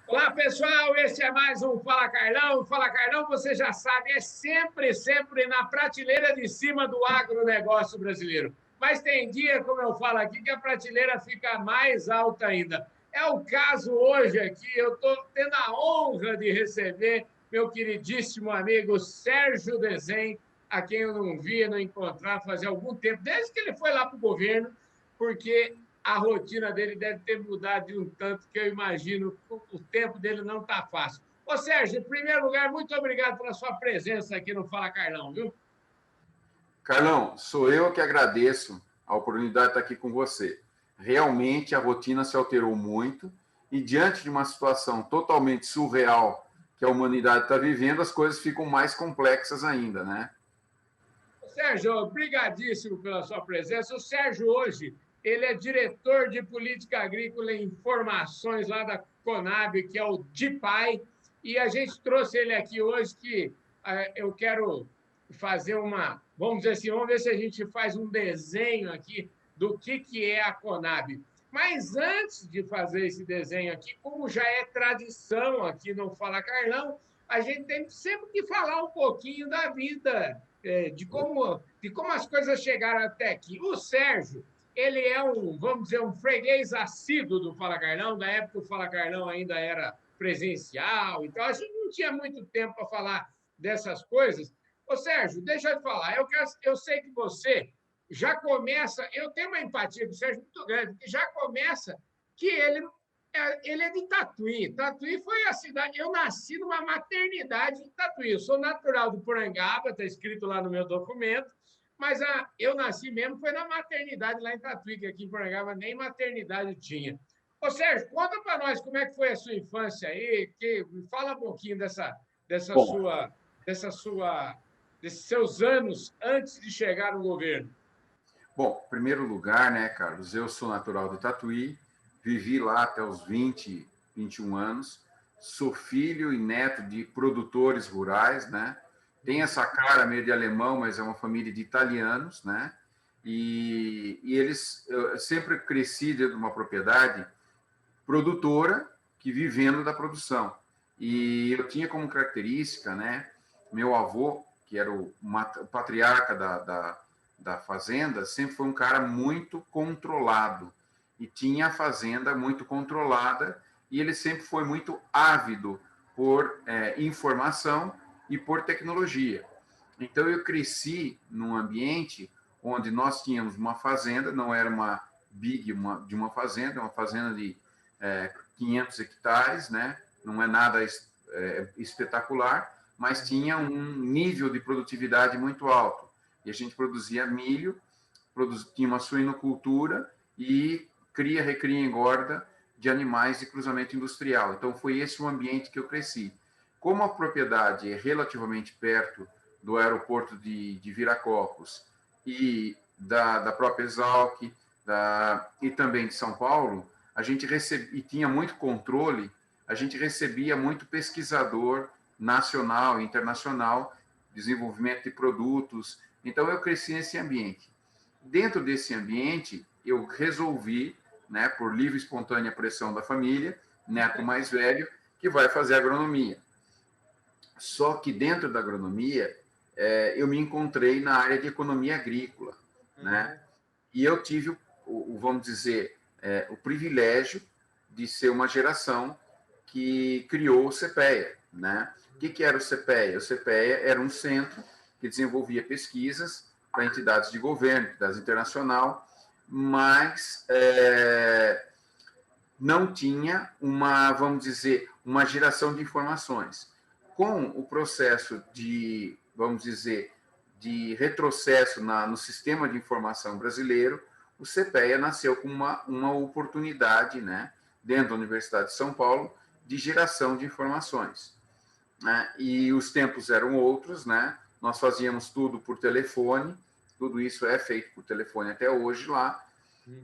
Olá, pessoal, esse é mais um Fala Carlão. Fala Carlão, você já sabe, é sempre na prateleira de cima do agronegócio brasileiro. Mas tem dia, como eu falo aqui, que a prateleira fica mais alta ainda. É o caso hoje aqui, eu estou tendo a honra de receber meu queridíssimo amigo Sérgio Desen, a quem eu não via, não encontrar fazia algum tempo, desde que ele foi lá para o governo, porque a rotina dele deve ter mudado de um tanto que eu imagino o tempo dele não está fácil. Ô, Sérgio, em primeiro lugar, muito obrigado pela sua presença aqui no Fala Carlão, viu? Carlão, sou eu que agradeço a oportunidade de estar aqui com você. Realmente a rotina se alterou muito e diante de uma situação totalmente surreal que a humanidade está vivendo, as coisas ficam mais complexas ainda, né? Sérgio, obrigadíssimo pela sua presença. O Sérgio hoje, ele é diretor de Política Agrícola e Informações lá da Conab, que é o DIPAI, e a gente trouxe ele aqui hoje que eu quero fazer vamos dizer assim, vamos ver se a gente faz um desenho aqui do que é a Conab. Mas antes de fazer esse desenho aqui, como já é tradição aqui no Fala Carlão, a gente tem sempre que falar um pouquinho da vida de como as coisas chegaram até aqui. O Sérgio, ele é vamos dizer, um freguês assíduo do Fala Carlão, da época que o Fala Carlão ainda era presencial, então a gente não tinha muito tempo para falar dessas coisas. Ô, Sérgio, deixa eu te falar, eu sei que você já começa, eu tenho uma empatia com o Sérgio muito grande, porque já começa que ele é de Tatuí. Tatuí foi a cidade. Eu nasci numa maternidade em Tatuí. Eu sou natural do Porangaba, está escrito lá no meu documento, mas eu nasci mesmo foi na maternidade lá em Tatuí, que aqui em Porangaba nem maternidade tinha. Ô, Sérgio, conta para nós como é que foi a sua infância aí, fala um pouquinho dessa Bom, sua, dessa sua, desses seus anos antes de chegar no governo. bom, em primeiro lugar, né, Carlos, eu sou natural do Tatuí, vivi lá até os 20, 21 anos, sou filho e neto de produtores rurais, né? Tem essa cara meio de alemão, mas é uma família de italianos, né? Eu sempre cresci dentro de uma propriedade produtora que vivendo da produção. E eu tinha como característica, né, meu avô, que era o patriarca da fazenda, sempre foi um cara muito controlado e tinha a fazenda muito controlada e ele sempre foi muito ávido por informação e por tecnologia. Então eu cresci num ambiente onde nós tínhamos uma fazenda, não era uma de uma fazenda de 500 hectares, né? Não é nada espetacular, mas tinha um nível de produtividade muito alto. E a gente produzia milho, tinha uma suinocultura e cria, recria, engorda de animais de cruzamento industrial. Então, foi esse o ambiente que eu cresci. Como a propriedade é relativamente perto do aeroporto de Viracopos e da própria Exalc, e também de São Paulo, a gente recebia, e tinha muito controle, a gente recebia muito pesquisador nacional e internacional, desenvolvimento de produtos. Então, eu cresci nesse ambiente. Dentro desse ambiente, eu resolvi, né, por livre e espontânea pressão da família, neto mais velho, que vai fazer agronomia. Só que dentro da agronomia, eu me encontrei na área de economia agrícola, né? E eu tive, vamos dizer, o privilégio de ser uma geração que criou o CPEA, né? O que era o CPEA? O CPEA era um centro que desenvolvia pesquisas para entidades de governo, entidades internacional, mas não tinha vamos dizer, uma geração de informações. Com o processo de, vamos dizer, de retrocesso no sistema de informação brasileiro, o CPEA nasceu com uma oportunidade, né, dentro da Universidade de São Paulo, de geração de informações. Né? E os tempos eram outros, né? Nós fazíamos tudo por telefone, tudo isso é feito por telefone até hoje lá,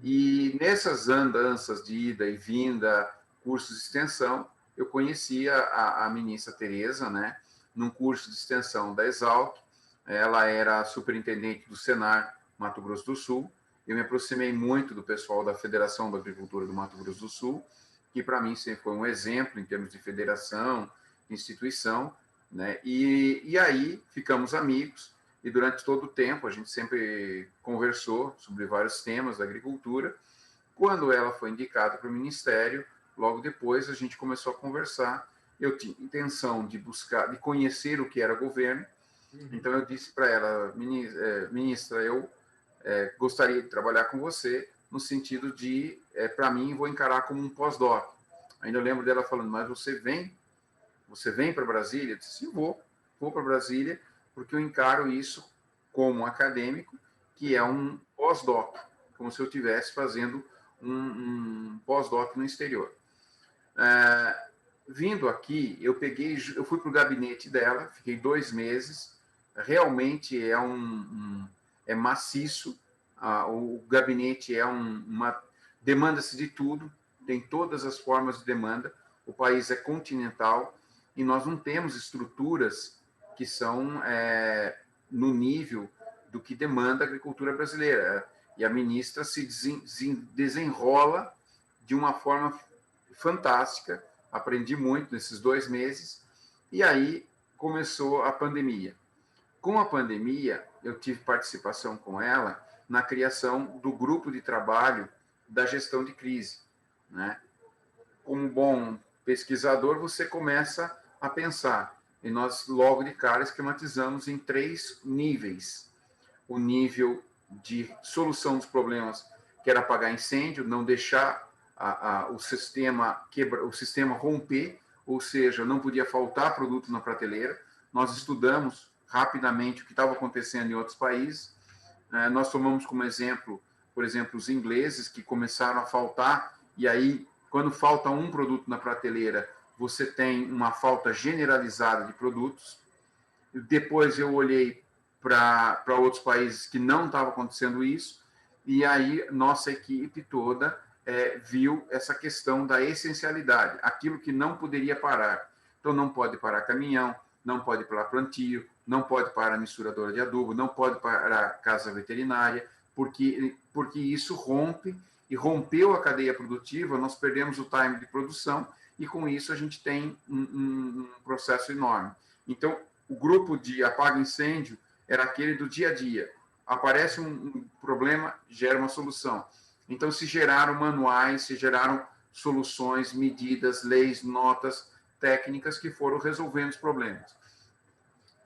e nessas andanças de ida e vinda, cursos de extensão, eu conhecia a ministra Tereza, né, num curso de extensão da Exalc. Ela era superintendente do Senar Mato Grosso do Sul. Eu me aproximei muito do pessoal da Federação da Agricultura do Mato Grosso do Sul que para mim sempre foi um exemplo em termos de federação, de instituição, né? E aí ficamos amigos, e durante todo o tempo a gente sempre conversou sobre vários temas da agricultura. Quando ela foi indicada para o Ministério, logo depois a gente começou a conversar. Eu tinha intenção de buscar, de conhecer o que era governo. Então eu disse para ela, ministra, eu gostaria de trabalhar com você no sentido de, para mim, vou encarar como um pós-doc. Ainda eu lembro dela falando, mas você vem para Brasília? Eu disse, sim, vou para Brasília, porque eu encaro isso como acadêmico, que é um pós-doc, como se eu estivesse fazendo um pós-doc no exterior. Vindo aqui, eu fui para o gabinete dela, fiquei 2 meses, realmente é maciço, o gabinete demanda-se de tudo, tem todas as formas de demanda, o país é continental e nós não temos estruturas que são no nível do que demanda a agricultura brasileira. E a ministra se desenrola de uma forma fantástica, aprendi muito nesses 2 meses, e aí começou a pandemia. Com a pandemia, eu tive participação com ela na criação do grupo de trabalho da gestão de crise, né? Como bom pesquisador, você começa a pensar, e nós logo de cara esquematizamos em 3 níveis. O nível de solução dos problemas, que era apagar incêndio, não deixar o sistema romper, ou seja, não podia faltar produto na prateleira. Nós estudamos rapidamente o que estava acontecendo em outros países. Nós tomamos como exemplo, por exemplo, os ingleses, que começaram a faltar, e aí, quando falta um produto na prateleira, você tem uma falta generalizada de produtos. Depois eu olhei para outros países que não estava acontecendo isso, e aí nossa equipe toda viu essa questão da essencialidade, aquilo que não poderia parar. Então, não pode parar caminhão, não pode parar plantio, não pode parar misturadora de adubo, não pode parar casa veterinária, porque isso rompe, e rompeu a cadeia produtiva, nós perdemos o time de produção, e com isso a gente tem um processo enorme. Então, o grupo de apaga-incêndio era aquele do dia a dia. Aparece um problema, gera uma solução. Então, se geraram manuais, se geraram soluções, medidas, leis, notas, técnicas que foram resolvendo os problemas.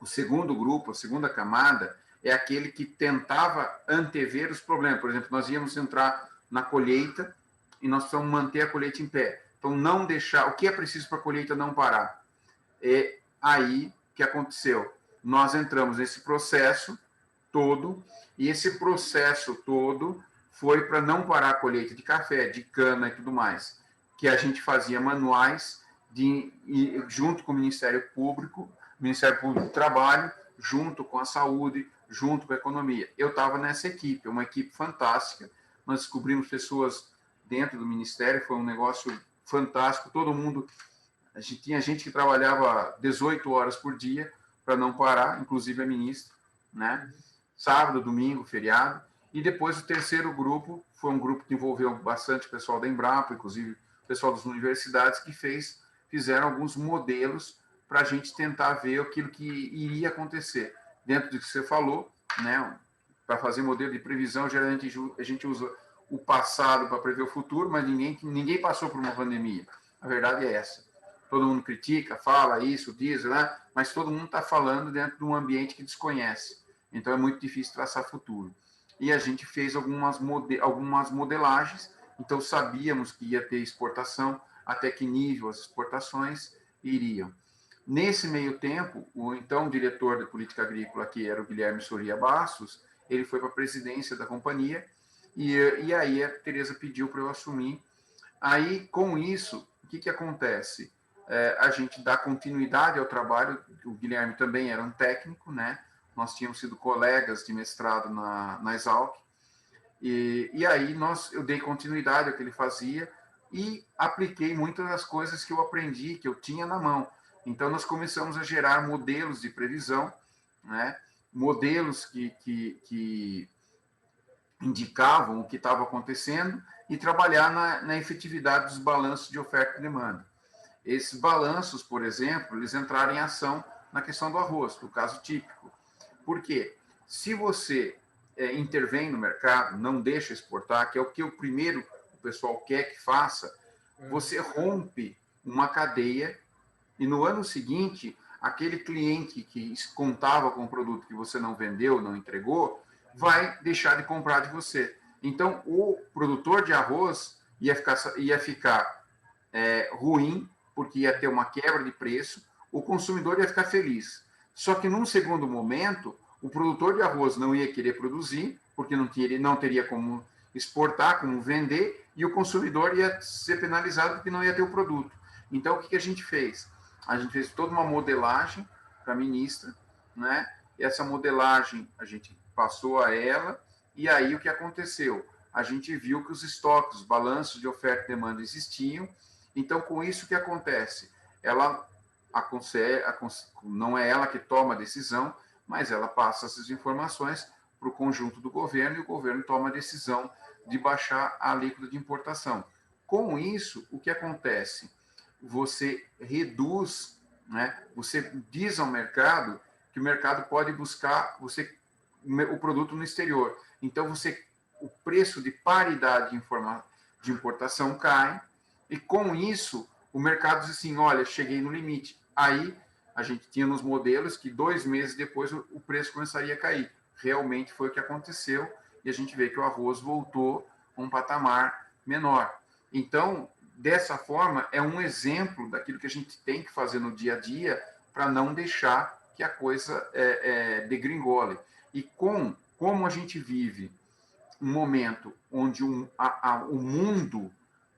O segundo grupo, a segunda camada, é aquele que tentava antever os problemas. Por exemplo, nós íamos entrar na colheita e nós precisamos manter a colheita em pé. Então, não deixar... O que é preciso para a colheita não parar? É aí que aconteceu. Nós entramos nesse processo todo, e esse processo todo foi para não parar a colheita de café, de cana e tudo mais, que a gente fazia manuais junto com o Ministério Público do Trabalho, junto com a saúde, junto com a economia. Eu estava nessa equipe, uma equipe fantástica, nós descobrimos pessoas dentro do Ministério, foi um negócio fantástico, todo mundo... Tinha gente que trabalhava 18 horas por dia para não parar, inclusive a ministra, né? Sábado, domingo, feriado. E depois o terceiro grupo foi um grupo que envolveu bastante o pessoal da Embrapa, inclusive o pessoal das universidades, que fizeram alguns modelos para a gente tentar ver aquilo que iria acontecer. Dentro do que você falou, né? Para fazer modelo de previsão, geralmente a gente usa o passado para prever o futuro, mas ninguém passou por uma pandemia. A verdade é essa. Todo mundo critica, fala isso, diz, né? Mas todo mundo está falando dentro de um ambiente que desconhece. Então, é muito difícil traçar futuro. E a gente fez algumas modelagens, então sabíamos que ia ter exportação, até que nível as exportações iriam. Nesse meio tempo, o então diretor de política agrícola, que era o Guilherme Soria Bastos, ele foi para a presidência da companhia, e aí a Tereza pediu para eu assumir. Aí, com isso, o que acontece? A gente dá continuidade ao trabalho, o Guilherme também era um técnico, né? Nós tínhamos sido colegas de mestrado na Exalc, e aí eu dei continuidade ao que ele fazia e apliquei muitas das coisas que eu aprendi, que eu tinha na mão. Então, nós começamos a gerar modelos de previsão, né? Modelos que indicavam o que estava acontecendo, e trabalhar na efetividade dos balanços de oferta e demanda. Esses balanços, por exemplo, eles entraram em ação na questão do arroz, no caso típico. Por quê? Se você intervém no mercado, não deixa exportar, que é o que o pessoal quer que faça, você rompe uma cadeia e no ano seguinte, aquele cliente que contava com o produto que você não vendeu, não entregou, vai deixar de comprar de você. Então, o produtor de arroz ia ficar ruim, porque ia ter uma quebra de preço, o consumidor ia ficar feliz. Só que, num segundo momento, o produtor de arroz não ia querer produzir, porque não teria como exportar, como vender, e o consumidor ia ser penalizado porque não ia ter o produto. Então, o que a gente fez? A gente fez toda uma modelagem para a ministra, né? E essa modelagem a gente passou a ela, e aí o que aconteceu? A gente viu que os estoques, os balanços de oferta e demanda existiam. Então, com isso, o que acontece? Ela não é ela que toma a decisão, mas ela passa essas informações para o conjunto do governo e o governo toma a decisão de baixar a alíquota de importação. Com isso, o que acontece? Você reduz, né? Você diz ao mercado que o mercado pode buscar o produto no exterior. Então, o preço de paridade de importação cai, e com isso, o mercado diz assim, olha, cheguei no limite. Aí, a gente tinha nos modelos que 2 meses depois o preço começaria a cair. Realmente foi o que aconteceu, e a gente vê que o arroz voltou a um patamar menor. Então, dessa forma, é um exemplo daquilo que a gente tem que fazer no dia a dia para não deixar que a coisa degringole. E como a gente vive um momento onde o mundo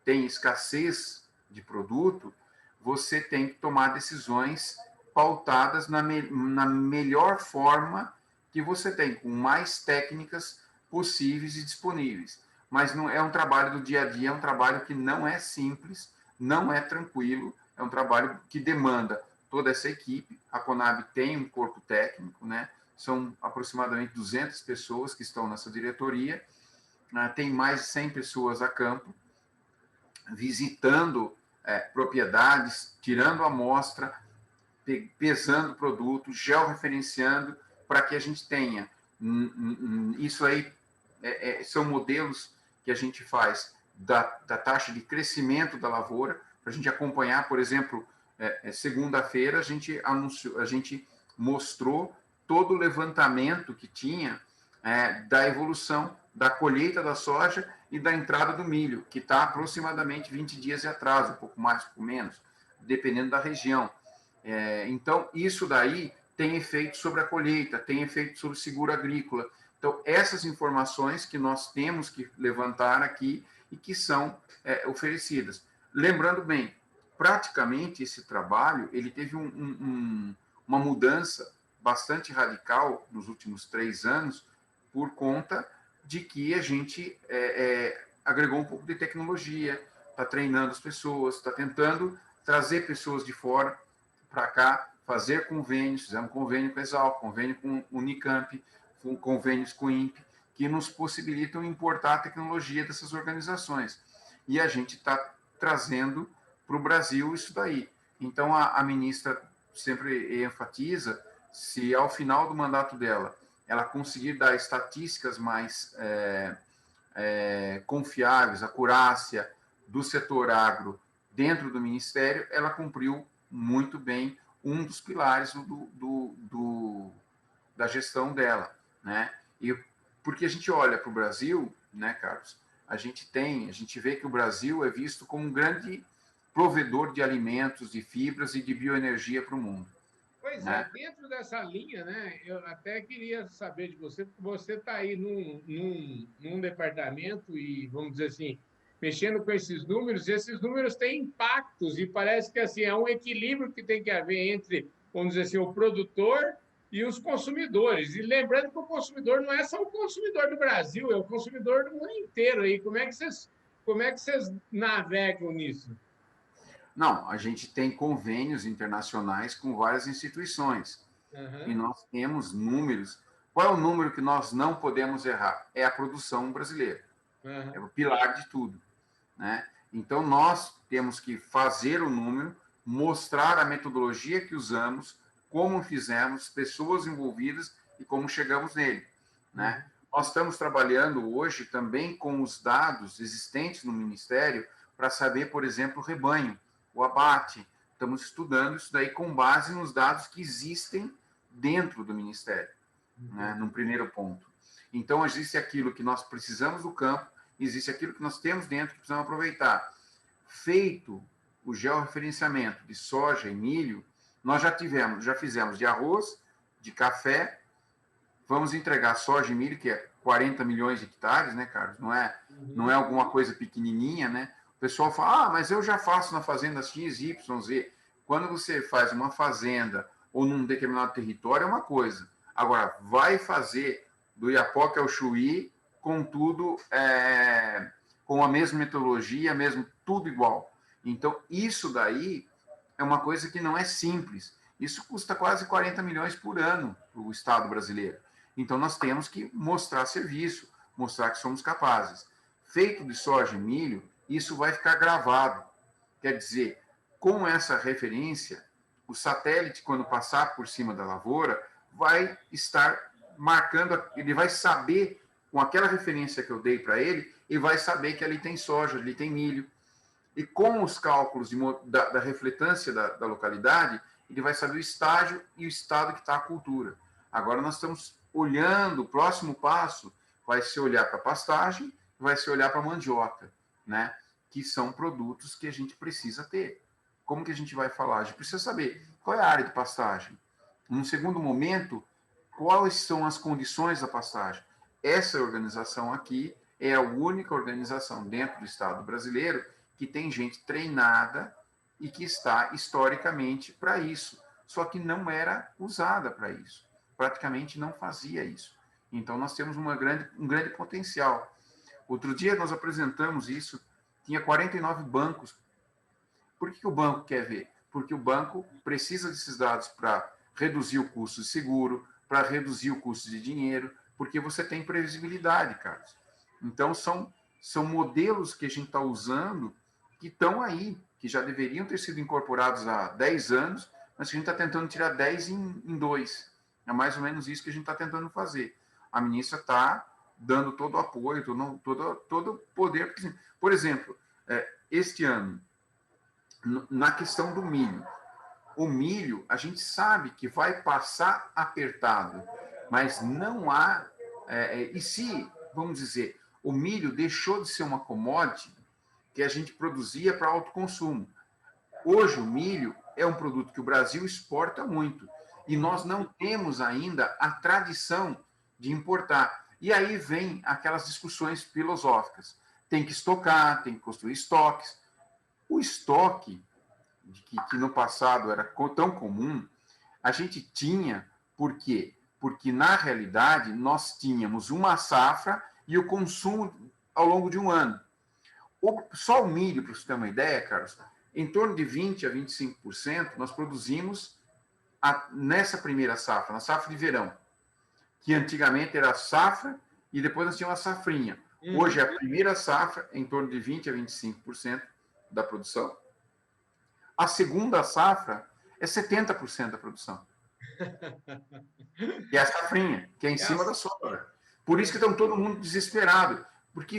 tem escassez de produto, você tem que tomar decisões pautadas na melhor forma que você tem, com mais técnicas possíveis e disponíveis. Mas não é um trabalho do dia a dia, é um trabalho que não é simples, não é tranquilo, é um trabalho que demanda toda essa equipe. A Conab tem um corpo técnico, né? São aproximadamente 200 pessoas que estão nessa diretoria, tem mais de 100 pessoas a campo, visitando propriedades, tirando amostra, pesando o produto, georreferenciando, para que a gente tenha. Isso aí são modelos que a gente faz da taxa de crescimento da lavoura, para a gente acompanhar, por exemplo, segunda-feira a gente mostrou todo o levantamento que tinha da evolução da colheita da soja e da entrada do milho, que está aproximadamente 20 dias de atraso, um pouco mais, um pouco menos, dependendo da região. Então, isso daí tem efeito sobre a colheita, tem efeito sobre o seguro agrícola. Então, essas informações que nós temos que levantar aqui e que são oferecidas. Lembrando bem, praticamente esse trabalho ele teve uma mudança bastante radical nos últimos 3 anos por conta de que a gente agregou um pouco de tecnologia, está treinando as pessoas, está tentando trazer pessoas de fora para cá, fazer convênios, fizemos convênio com a Exalc, convênio com o Unicamp, convênios com o INPE, que nos possibilitam importar a tecnologia dessas organizações. E a gente está trazendo para o Brasil isso daí. Então, a ministra sempre enfatiza, se ao final do mandato dela, ela conseguir dar estatísticas mais confiáveis, acurácia do setor agro dentro do Ministério, ela cumpriu muito bem um dos pilares da gestão dela, né? E porque a gente olha para o Brasil, né, Carlos? A gente vê que o Brasil é visto como um grande provedor de alimentos, de fibras e de bioenergia para o mundo. Pois né? dentro dessa linha, né, eu até queria saber de você, porque você está aí num departamento e, vamos dizer assim, mexendo com esses números têm impactos, e parece que assim, é um equilíbrio que tem que haver entre, vamos dizer assim, o produtor e os consumidores. E lembrando que o consumidor não é só o consumidor do Brasil, é o consumidor do mundo inteiro. Aí, como é que vocês navegam nisso? Não, a gente tem convênios internacionais com várias instituições. E Uhum. nós temos números. Qual é o número que nós não podemos errar? É a produção brasileira. É o pilar de tudo, né? Então, nós temos que fazer o número, mostrar a metodologia que usamos, como fizemos, pessoas envolvidas e como chegamos nele, né? Nós estamos trabalhando hoje também com os dados existentes no Ministério para saber, por exemplo, o rebanho, o abate. Estamos estudando isso daí com base nos dados que existem dentro do Ministério, né, num primeiro ponto. Então, existe aquilo que nós precisamos do campo, existe aquilo que nós temos dentro que precisamos aproveitar. Feito o georreferenciamento de soja e milho, nós já fizemos de arroz, de café, vamos entregar soja e milho, que é 40 milhões de hectares, né, Carlos? Não é alguma coisa pequenininha, né? O pessoal fala, mas eu já faço na fazenda X, Y, Z. Quando você faz uma fazenda ou num determinado território, é uma coisa. Agora, vai fazer do Iapoque ao Chuí, com tudo, com a mesma metodologia, mesmo tudo igual. Então, isso daí é uma coisa que não é simples. Isso custa quase 40 milhões por ano para o Estado brasileiro. Então, nós temos que mostrar serviço, mostrar que somos capazes. Feito de soja e milho, isso vai ficar gravado. Quer dizer, com essa referência, o satélite, quando passar por cima da lavoura, vai estar marcando, ele vai saber, com aquela referência que eu dei para ele, ele vai saber que ali tem soja, ali tem milho. E com os cálculos da refletância da localidade, ele vai saber o estágio e o estado que está a cultura. Agora nós estamos olhando, o próximo passo vai ser olhar para a pastagem, vai ser olhar para a mandioca, né? Que são produtos que a gente precisa ter. Como que a gente vai falar? A gente precisa saber qual é a área de pastagem. Num segundo momento, quais são as condições da pastagem. Essa organização aqui é a única organização dentro do Estado brasileiro que tem gente treinada e que está historicamente para isso. Só que não era usada para isso. Praticamente não fazia isso. Então, nós temos um grande potencial. Outro dia, nós apresentamos isso, tinha 49 bancos. Por que o banco quer ver? Porque o banco precisa desses dados para reduzir o custo de seguro, para reduzir o custo de dinheiro, porque você tem previsibilidade, Carlos. Então, são modelos que a gente está usando que estão aí, que já deveriam ter sido incorporados há 10 anos, mas que a gente está tentando tirar 10 em 2. É mais ou menos isso que a gente está tentando fazer. A ministra está dando todo o apoio, todo o poder. Por exemplo, este ano, na questão do milho, o milho, a gente sabe que vai passar apertado, mas não há... e se, vamos dizer, o milho deixou de ser uma commodity que a gente produzia para autoconsumo. Hoje, o milho é um produto que o Brasil exporta muito, e nós não temos ainda a tradição de importar. E aí vem aquelas discussões filosóficas. Tem que estocar, tem que construir estoques. O estoque, que no passado era tão comum, a gente tinha, por quê? Porque, na realidade, nós tínhamos uma safra e o consumo ao longo de um ano. Só o milho, para você ter uma ideia, Carlos, em torno de 20% a 25% nós produzimos nessa primeira safra, na safra de verão, que antigamente era a safra e depois nós tínhamos a safrinha. Hoje, a primeira safra, em torno de 20% a 25% da produção. A segunda safra é 70% da produção. E a safrinha, que é em cima da soja. Por isso que estão todo mundo desesperado, porque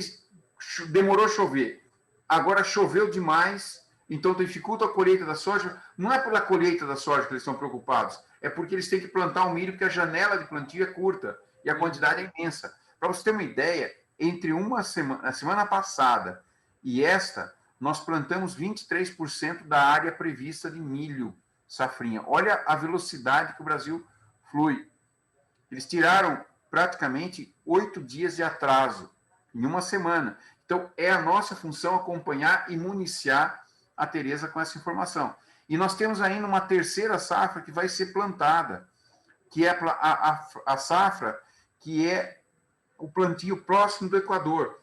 demorou a chover. Agora choveu demais, então dificulta a colheita da soja. Não é pela colheita da soja que eles estão preocupados, é porque eles têm que plantar o milho, porque a janela de plantio é curta e a quantidade é imensa. Para você ter uma ideia, entre a semana passada e esta, nós plantamos 23% da área prevista de milho safrinha. Olha a velocidade que o Brasil flui. Eles tiraram praticamente 8 dias de atraso em uma semana. Então, é a nossa função acompanhar e municiar a Tereza com essa informação. E nós temos ainda uma terceira safra que vai ser plantada, que é a safra que é o plantio próximo do Equador,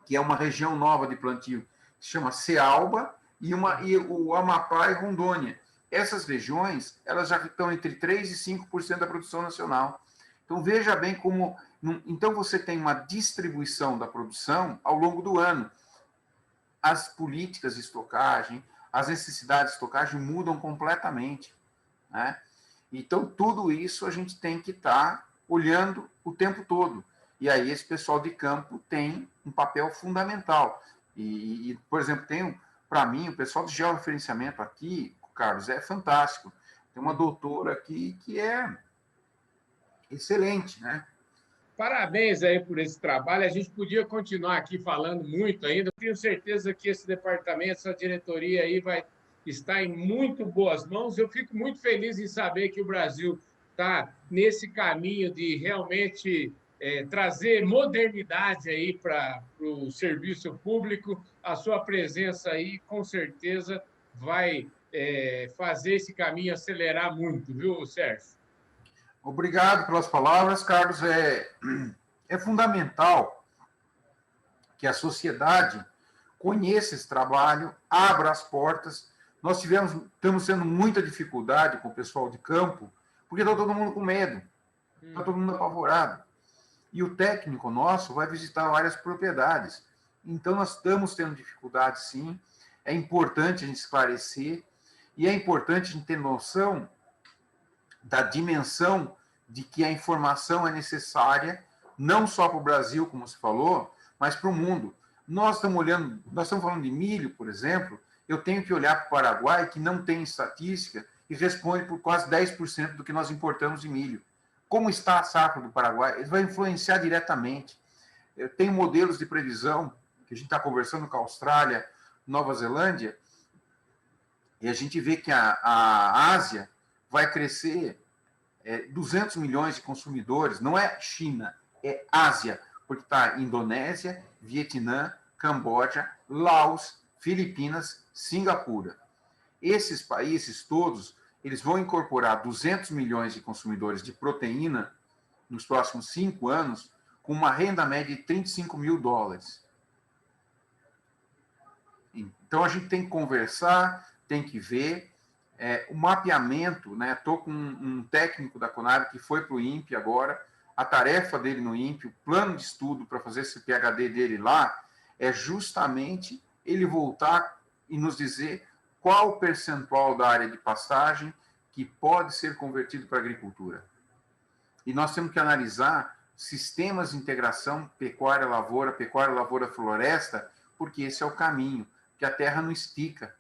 que é uma região nova de plantio, que se chama Cealba, e o Amapá e Rondônia. Essas regiões, elas já estão entre 3% e 5% da produção nacional. Então, veja bem como Então, você tem uma distribuição da produção ao longo do ano. As políticas de estocagem, as necessidades de estocagem mudam completamente, né? Então, tudo isso a gente tem que estar olhando o tempo todo. E aí, esse pessoal de campo tem um papel fundamental. Por exemplo, para mim, o pessoal de georreferenciamento aqui, Carlos, é fantástico. Tem uma doutora aqui que é excelente, né? Parabéns aí por esse trabalho. A gente podia continuar aqui falando muito ainda. Tenho certeza que esse departamento, essa diretoria aí vai estar em muito boas mãos. Eu fico muito feliz em saber que o Brasil está nesse caminho de realmente trazer modernidade aí para o serviço público. A sua presença aí, com certeza, vai fazer esse caminho acelerar muito, viu, Sérgio? Obrigado pelas palavras, Carlos. É fundamental que a sociedade conheça esse trabalho, abra as portas. Nós estamos tendo muita dificuldade com o pessoal de campo, porque está todo mundo com medo, está todo mundo apavorado. E o técnico nosso vai visitar várias propriedades. Então, nós estamos tendo dificuldade, sim. É importante a gente esclarecer e é importante a gente ter noção da dimensão de que a informação é necessária, não só para o Brasil, como você falou, mas para o mundo. Nós estamos falando de milho, por exemplo, eu tenho que olhar para o Paraguai, que não tem estatística, e responde por quase 10% do que nós importamos de milho. Como está a safra do Paraguai? Ele vai influenciar diretamente. Tem modelos de previsão, que a gente está conversando com a Austrália, Nova Zelândia, e a gente vê que a Ásia vai crescer 200 milhões de consumidores, não é China, é Ásia, porque está Indonésia, Vietnã, Camboja, Laos, Filipinas, Singapura. Esses países todos, eles vão incorporar 200 milhões de consumidores de proteína nos próximos 5 anos, com uma renda média de $35.000. Então, a gente tem que conversar, tem que ver. O mapeamento, né? Estou com um técnico da Conab que foi para o INPE agora. A tarefa dele no INPE, o plano de estudo para fazer esse PhD dele lá, é justamente ele voltar e nos dizer qual o percentual da área de pastagem que pode ser convertido para a agricultura. E nós temos que analisar sistemas de integração pecuária-lavoura-floresta, porque esse é o caminho, que a terra não estica.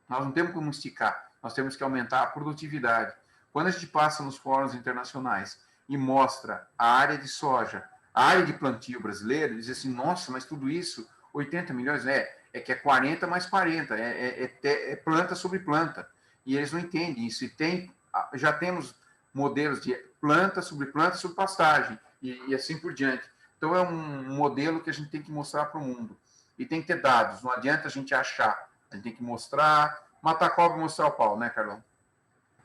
Nós não temos como esticar, nós temos que aumentar a produtividade. Quando a gente passa nos fóruns internacionais e mostra a área de soja, a área de plantio brasileira, diz assim, nossa, mas tudo isso, 80 milhões, é que é 40 mais 40, é planta sobre planta. E eles não entendem isso. E já temos modelos de planta sobre pastagem, e assim por diante. Então, é um modelo que a gente tem que mostrar para o mundo. E tem que ter dados, não adianta a gente achar, a gente tem que mostrar, matar a cobra e mostrar o pau, né, Carlão?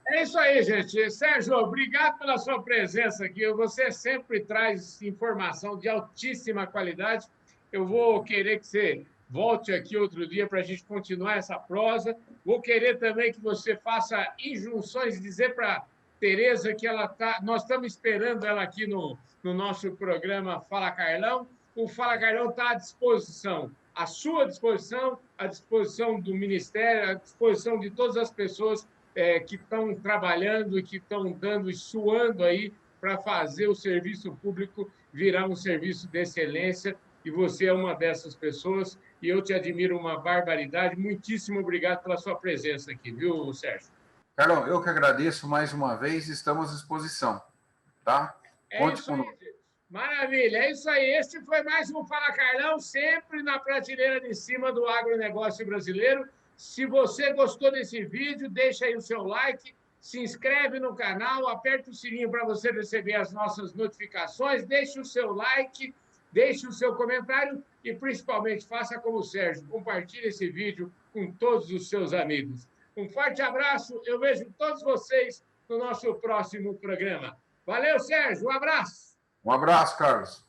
É isso aí, gente. Sérgio, obrigado pela sua presença aqui. Você sempre traz informação de altíssima qualidade. Eu vou querer que você volte aqui outro dia para a gente continuar essa prosa. Vou querer também que você faça injunções, dizer para Tereza que nós estamos esperando ela aqui no nosso programa Fala Carlão. O Fala Carlão está à disposição, à sua disposição, à disposição do Ministério, à disposição de todas as pessoas que estão trabalhando e que estão dando e suando aí para fazer o serviço público virar um serviço de excelência, e você é uma dessas pessoas, e eu te admiro uma barbaridade. Muitíssimo obrigado pela sua presença aqui, viu, Sérgio? Carlão, eu que agradeço mais uma vez, estamos à disposição, tá? Conte conosco. Gente. Maravilha, é isso aí. Este foi mais um Fala Carlão, sempre na prateleira de cima do agronegócio brasileiro. Se você gostou desse vídeo, deixa aí o seu like, se inscreve no canal, aperta o sininho para você receber as nossas notificações, deixe o seu like, deixe o seu comentário e, principalmente, faça como o Sérgio, compartilhe esse vídeo com todos os seus amigos. Um forte abraço, eu vejo todos vocês no nosso próximo programa. Valeu, Sérgio, um abraço. Um abraço, Carlos.